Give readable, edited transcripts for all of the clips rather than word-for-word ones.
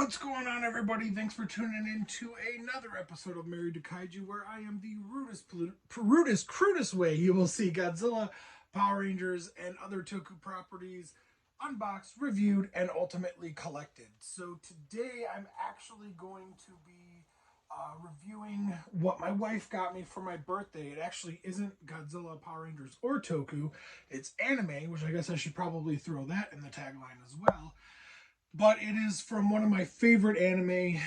What's going on, everybody? Thanks for tuning in to another episode of Married to Kaiju, where I am the crudest way you will see Godzilla, Power Rangers, and other Toku properties unboxed, reviewed, and ultimately collected. So today I'm actually going to be reviewing what my wife got me for my birthday. It actually isn't Godzilla, Power Rangers, or Toku. It's anime, which I guess I should probably throw that in the tagline as well. But it is from one of my favorite anime.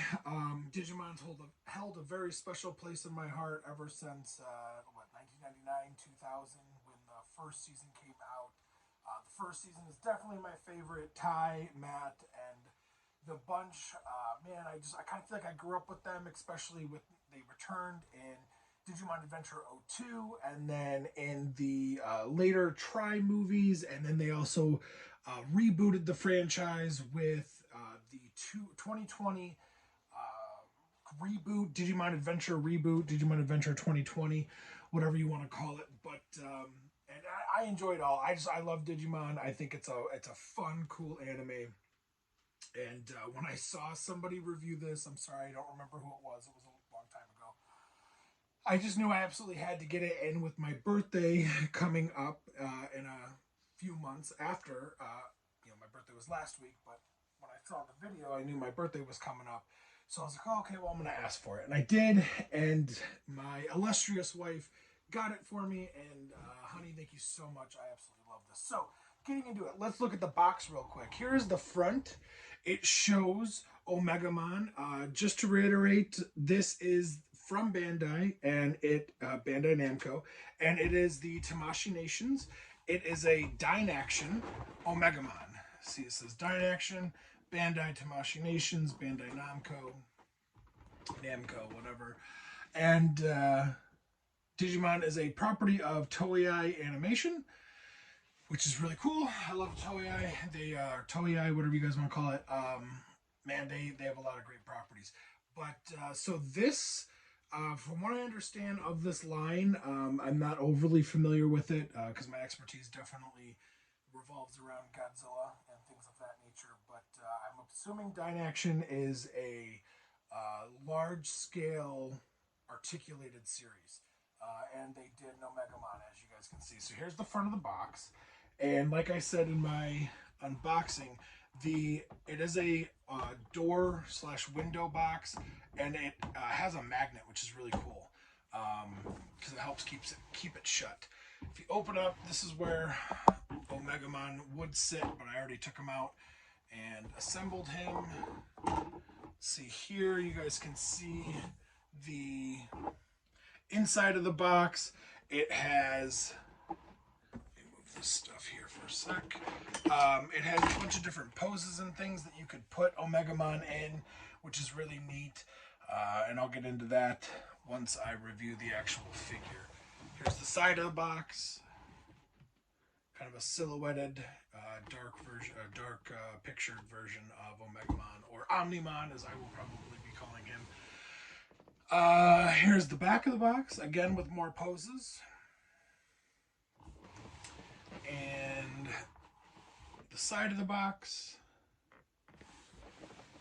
Digimon's held a very special place in my heart ever since, 1999, 2000, when the first season came out. The first season is definitely my favorite. Ty, Matt, and the bunch. I kind of feel like I grew up with them, especially with they returned in Digimon Adventure 02, and then in the later Try movies, and then they also rebooted the franchise with the 2020 reboot, Digimon Adventure reboot, Digimon Adventure 2020, whatever you want to call it. But and I enjoy it all. I love Digimon. I think it's a fun, cool anime. And when I saw somebody review this, I'm sorry, I don't remember who it was. It was a long time ago. I just knew I absolutely had to get it in with my birthday coming up in a few months after. My birthday was last week, but when I saw the video, I knew my birthday was coming up. So I was like, oh, okay, well, I'm going to ask for it. And I did, and my illustrious wife got it for me. And honey, thank you so much. I absolutely love this. So getting into it, let's look at the box real quick. Here's the front. It shows Omegamon. Just to reiterate, this is from Bandai and Bandai Namco, and it is the Tamashii Nations. It is a Dynaaction Omnimon. See, it says Dynaaction, Bandai Tamashii Nations, Bandai Namco, whatever. And Digimon is a property of Toei Animation, which is really cool. I love Toei. They are Toei, whatever you guys want to call it. They have a lot of great properties. But so this, from what I understand of this line, I'm not overly familiar with it because my expertise definitely revolves around Godzilla and things of that nature. But I'm assuming Dynaaction is a large-scale articulated series. And they did Omegamon, as you guys can see. So here's the front of the box. And like I said in my unboxing, it is a door/window box, and it has a magnet, which is really cool because it helps keep it shut. If you open up, this is where Omegamon would sit, but I already took him out and assembled him. See here, you guys can see the inside of the box. It has, let me move this stuff here for a sec. It has a bunch of different poses and things that you could put Omegamon in, which is really neat. And I'll get into that once I review the actual figure. Here's the side of the box. Kind of a silhouetted, dark pictured version of Omegamon, or Omnimon, as I will probably be calling him. Here's the back of the box, again with more poses. And the side of the box.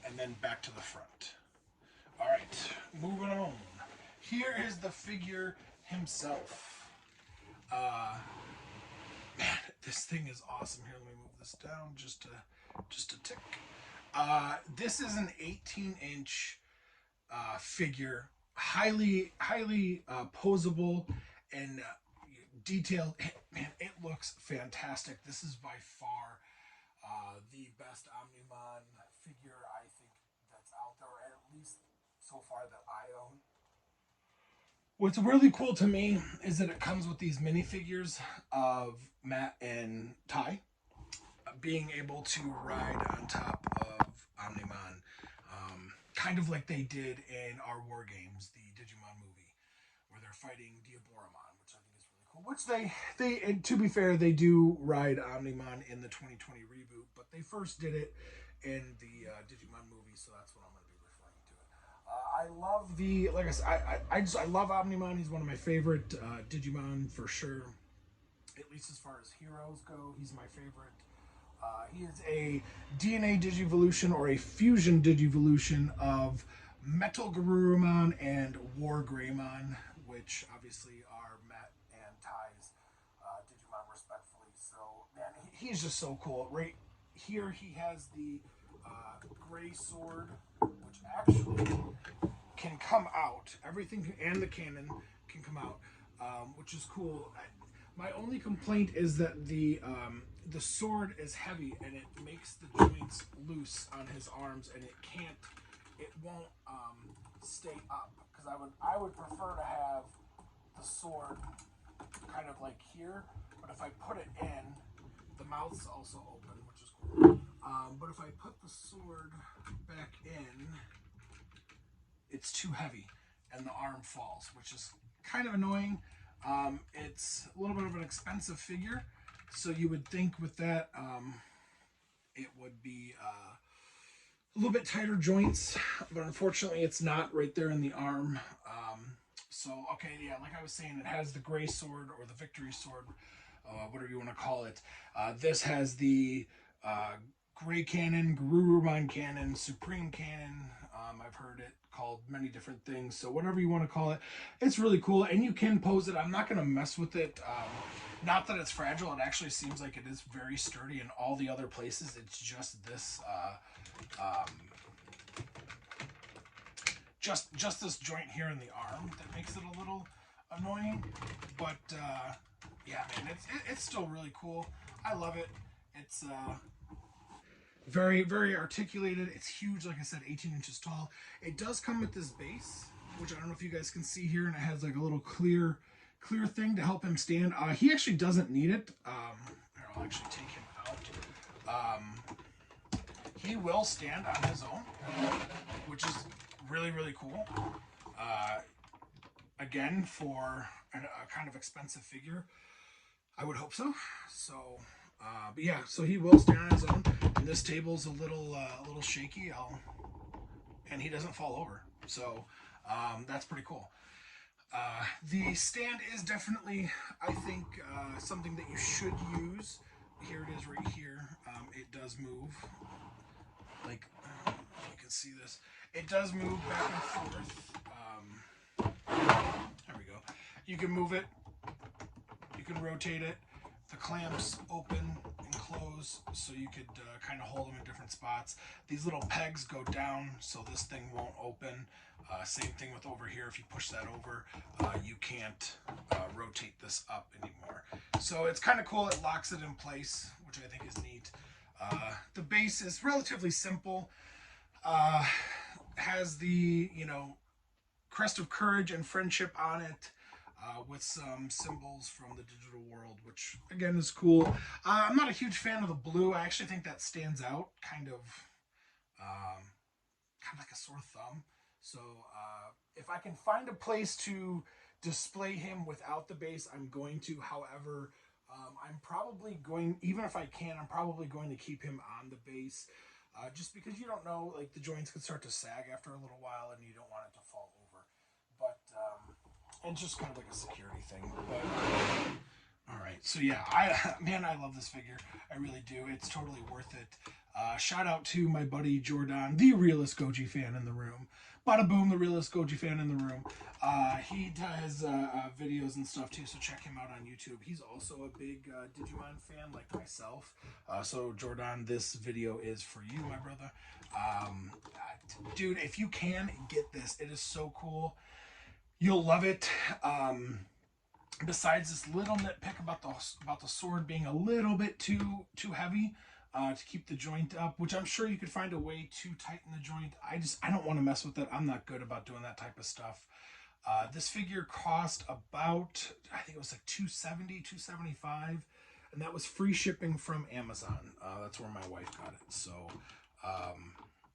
And then back to the front. Alright, moving on. Here is the figure himself. Man, this thing is awesome. Here, let me move this down just a tick. This is an 18-inch figure, highly posable and detailed. Man, it looks fantastic. This is by far the best Omnimon figure I think that's out there, at least so far that I own. What's really cool to me is that it comes with these minifigures of Matt and Ty being able to ride on top of Omnimon. Kind of like they did in our War Games, the Digimon movie, where they're fighting Diaboromon, which I think is really cool. Which and to be fair, they do ride Omnimon in the 2020 reboot, but they first did it in the Digimon movie, so that's what I'm going to be referring to it. I love like I said, I love Omnimon. He's one of my favorite Digimon for sure. At least as far as heroes go, he's my favorite. He is a DNA Digivolution or a Fusion Digivolution of Metal Garurumon and War Greymon, which obviously are Met and Ty's Digimon respectfully. So, man, he's just so cool. Right here he has the gray sword, which actually can come out. Everything and the cannon can come out, which is cool. My only complaint is that the sword is heavy and it makes the joints loose on his arms, and it won't stay up. Because I would prefer to have the sword kind of like here, but if I put it in, the mouth's also open, which is cool. But if I put the sword back in, it's too heavy and the arm falls, which is kind of annoying. It's a little bit of an expensive figure, so you would think with that it would be a little bit tighter joints, but unfortunately it's not right there in the arm. So, okay, yeah, like I was saying, it has the gray sword or the victory sword, whatever you want to call it. This has the gray cannon, Garurumon cannon, Supreme cannon. I've heard it called many different things, so whatever you want to call it, it's really cool, and you can pose it. I'm not going to mess with it. Not that it's fragile. It actually seems like it is very sturdy in all the other places. It's just this just this joint here in the arm that makes it a little annoying. But yeah, man, it's still really cool. I love it. It's very, very articulated. It's huge, like I said, 18 inches tall. It does come with this base, which I don't know if you guys can see here, and it has like a little clear thing to help him stand. He actually doesn't need it. I'll actually take him out. He will stand on his own, which is really, really cool. Again, for a kind of expensive figure, I would hope so. So, but yeah, so he will stand on his own. And this table's a little shaky. And he doesn't fall over. So that's pretty cool. The stand is definitely, I think, something that you should use. Here it is right here. It does move. Like, you can see this. It does move back and forth. There we go. You can move it. You can rotate it. The clamps open and close, so you could kind of hold them in different spots. These little pegs go down, so this thing won't open. Same thing with over here. If you push that over, you can't rotate this up anymore. So it's kind of cool. It locks it in place, which I think is neat. The base is relatively simple. Has the, crest of courage and friendship on it. With some symbols from the digital world, which again is cool. I'm not a huge fan of the blue. I actually think that stands out kind of like a sore thumb. So if I can find a place to display him without the base, I'm going to. However, I'm probably going, even if I can, I'm probably going to keep him on the base, just because you don't know, like the joints could start to sag after a little while, and you don't want it to fall over. But and just kind of like a security thing. But all right, so yeah, I love this figure. I really do. It's totally worth it. Shout out to my buddy Jordan, the realest Goji fan in the room. Bada boom, the realest Goji fan in the room. He does videos and stuff too, so check him out on YouTube. He's also a big Digimon fan like myself. So Jordan, this video is for you, my brother. Dude, if you can, get this. It is so cool. You'll love it. Besides this little nitpick about the sword being a little bit too heavy to keep the joint up, which I'm sure you could find a way to tighten the joint. I don't want to mess with it. I'm not good about doing that type of stuff. This figure cost about, I think it was like $270, $275, and that was free shipping from Amazon. That's where my wife got it. So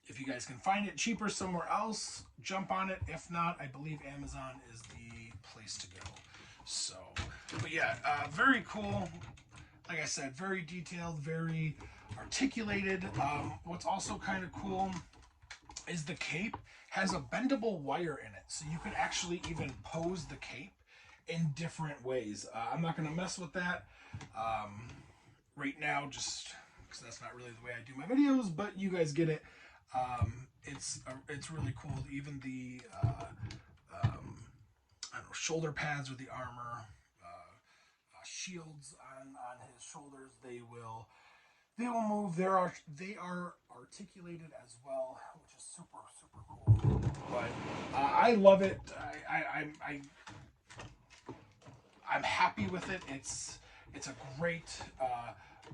if you guys can find it cheaper somewhere else, jump on it. If not, I believe Amazon is the place to go. So, but yeah, very cool. Like I said, very detailed, very articulated. What's also kind of cool is the cape has a bendable wire in it. So you could actually even pose the cape in different ways. I'm not going to mess with that right now, just because that's not really the way I do my videos, but you guys get it. It's really cool. Even the I don't know, shoulder pads with the armor, shields on his shoulders, they will move. They are articulated as well, which is super cool. But I love it. I'm happy with it. It's a great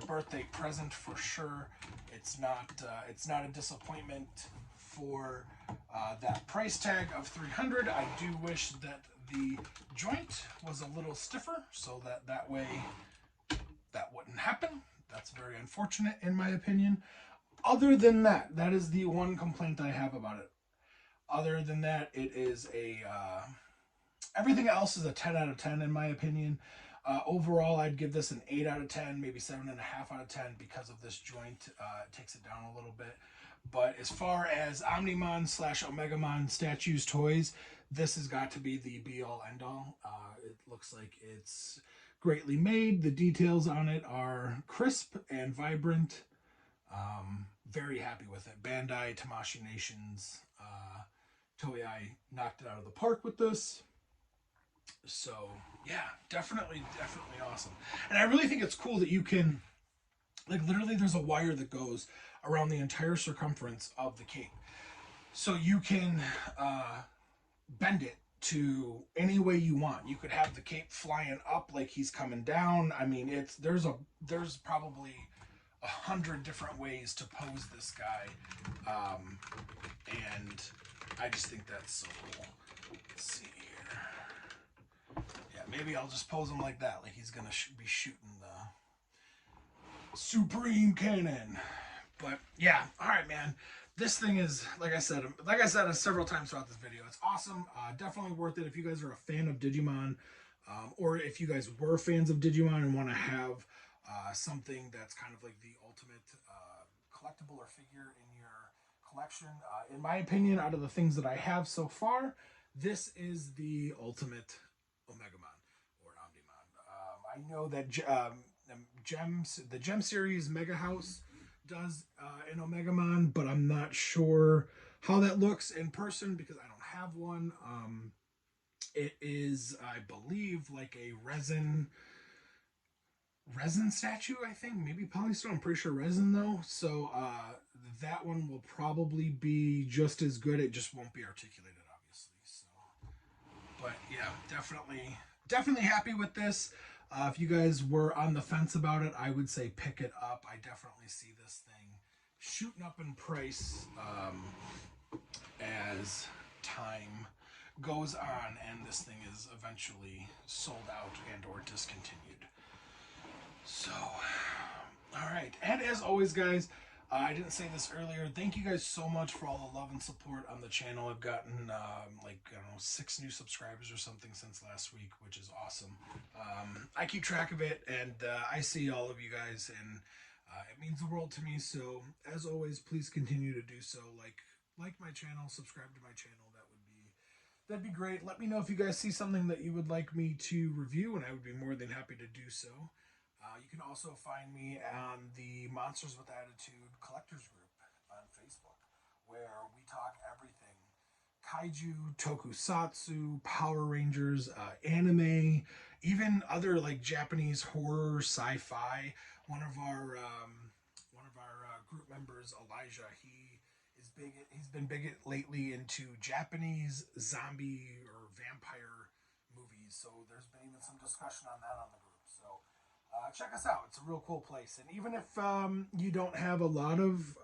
birthday present for sure. It's not a disappointment for that price tag of $300. I do wish that the joint was a little stiffer, so that way that wouldn't happen. That's very unfortunate in my opinion. Other than that, that is the one complaint I have about it. Other than that, it is a everything else is a 10 out of 10 in my opinion. Overall, I'd give this an 8 out of 10, maybe 7.5 out of 10 because of this joint. It takes it down a little bit. But as far as Omnimon / Omegamon statues, toys, this has got to be the be-all, end-all. It looks like it's greatly made. The details on it are crisp and vibrant. Very happy with it. Bandai, Tamashii Nations, Toei knocked it out of the park with this. So yeah, definitely awesome. And I really think it's cool that you can, like, literally there's a wire that goes around the entire circumference of the cape, so you can bend it to any way you want. You could have the cape flying up like he's coming down. I mean, there's probably 100 different ways to pose this guy, and I just think that's so cool. Let's see here. Yeah, maybe I'll just pose him like that, like he's gonna be shooting the Supreme Cannon. But yeah, all right, man. This thing is, like I said several times throughout this video, it's awesome. Definitely worth it if you guys are a fan of Digimon, or if you guys were fans of Digimon and want to have something that's kind of like the ultimate collectible or figure in your collection. In my opinion, out of the things that I have so far, this is the ultimate Omegamon or Omnimon. I know that the Gem series Mega House does an Omegamon, but I'm not sure how that looks in person because I don't have one. It is, I believe, like a resin statue, I think. Maybe polystone. I'm pretty sure resin though. So that one will probably be just as good. It just won't be articulated, obviously. So, but yeah, definitely happy with this. If you guys were on the fence about it, I would say pick it up. I definitely see this thing shooting up in price as time goes on and this thing is eventually sold out and or discontinued. So, all right. And as always, guys, I didn't say this earlier. Thank you guys so much for all the love and support on the channel. I've gotten like, I don't know, 6 new subscribers or something since last week, which is awesome. I keep track of it, and I see all of you guys, and it means the world to me. So as always, please continue to do so. Like my channel, subscribe to my channel. That'd be great. Let me know if you guys see something that you would like me to review, and I would be more than happy to do so. You can also find me on the Monsters with Attitude Collectors Group on Facebook, where we talk everything kaiju, tokusatsu, Power Rangers, anime, even other like Japanese horror, sci-fi. One of our group members, Elijah, he's been big lately into Japanese zombie or vampire movies. So there's been even some discussion on that on the group. So check us out. It's a real cool place. And even if you don't have a lot of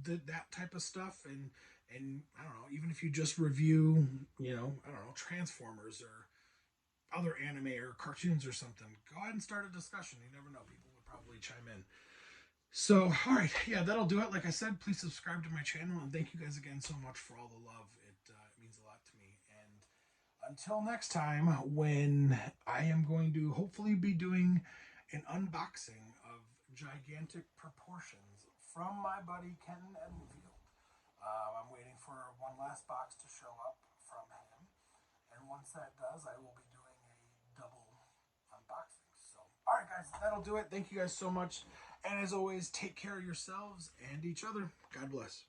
that type of stuff, and I don't know, even if you just review, I don't know, Transformers or other anime or cartoons or something, go ahead and start a discussion. You never know. People would probably chime in. So, all right. Yeah, that'll do it. Like I said, please subscribe to my channel. And thank you guys again so much for all the love. It means a lot to me. And until next time, when I am going to hopefully be doing an unboxing of gigantic proportions from my buddy Ken Edenfield. I'm waiting for one last box to show up from him. And once that does, I will be doing a double unboxing. So, all right, guys, that'll do it. Thank you guys so much. And as always, take care of yourselves and each other. God bless.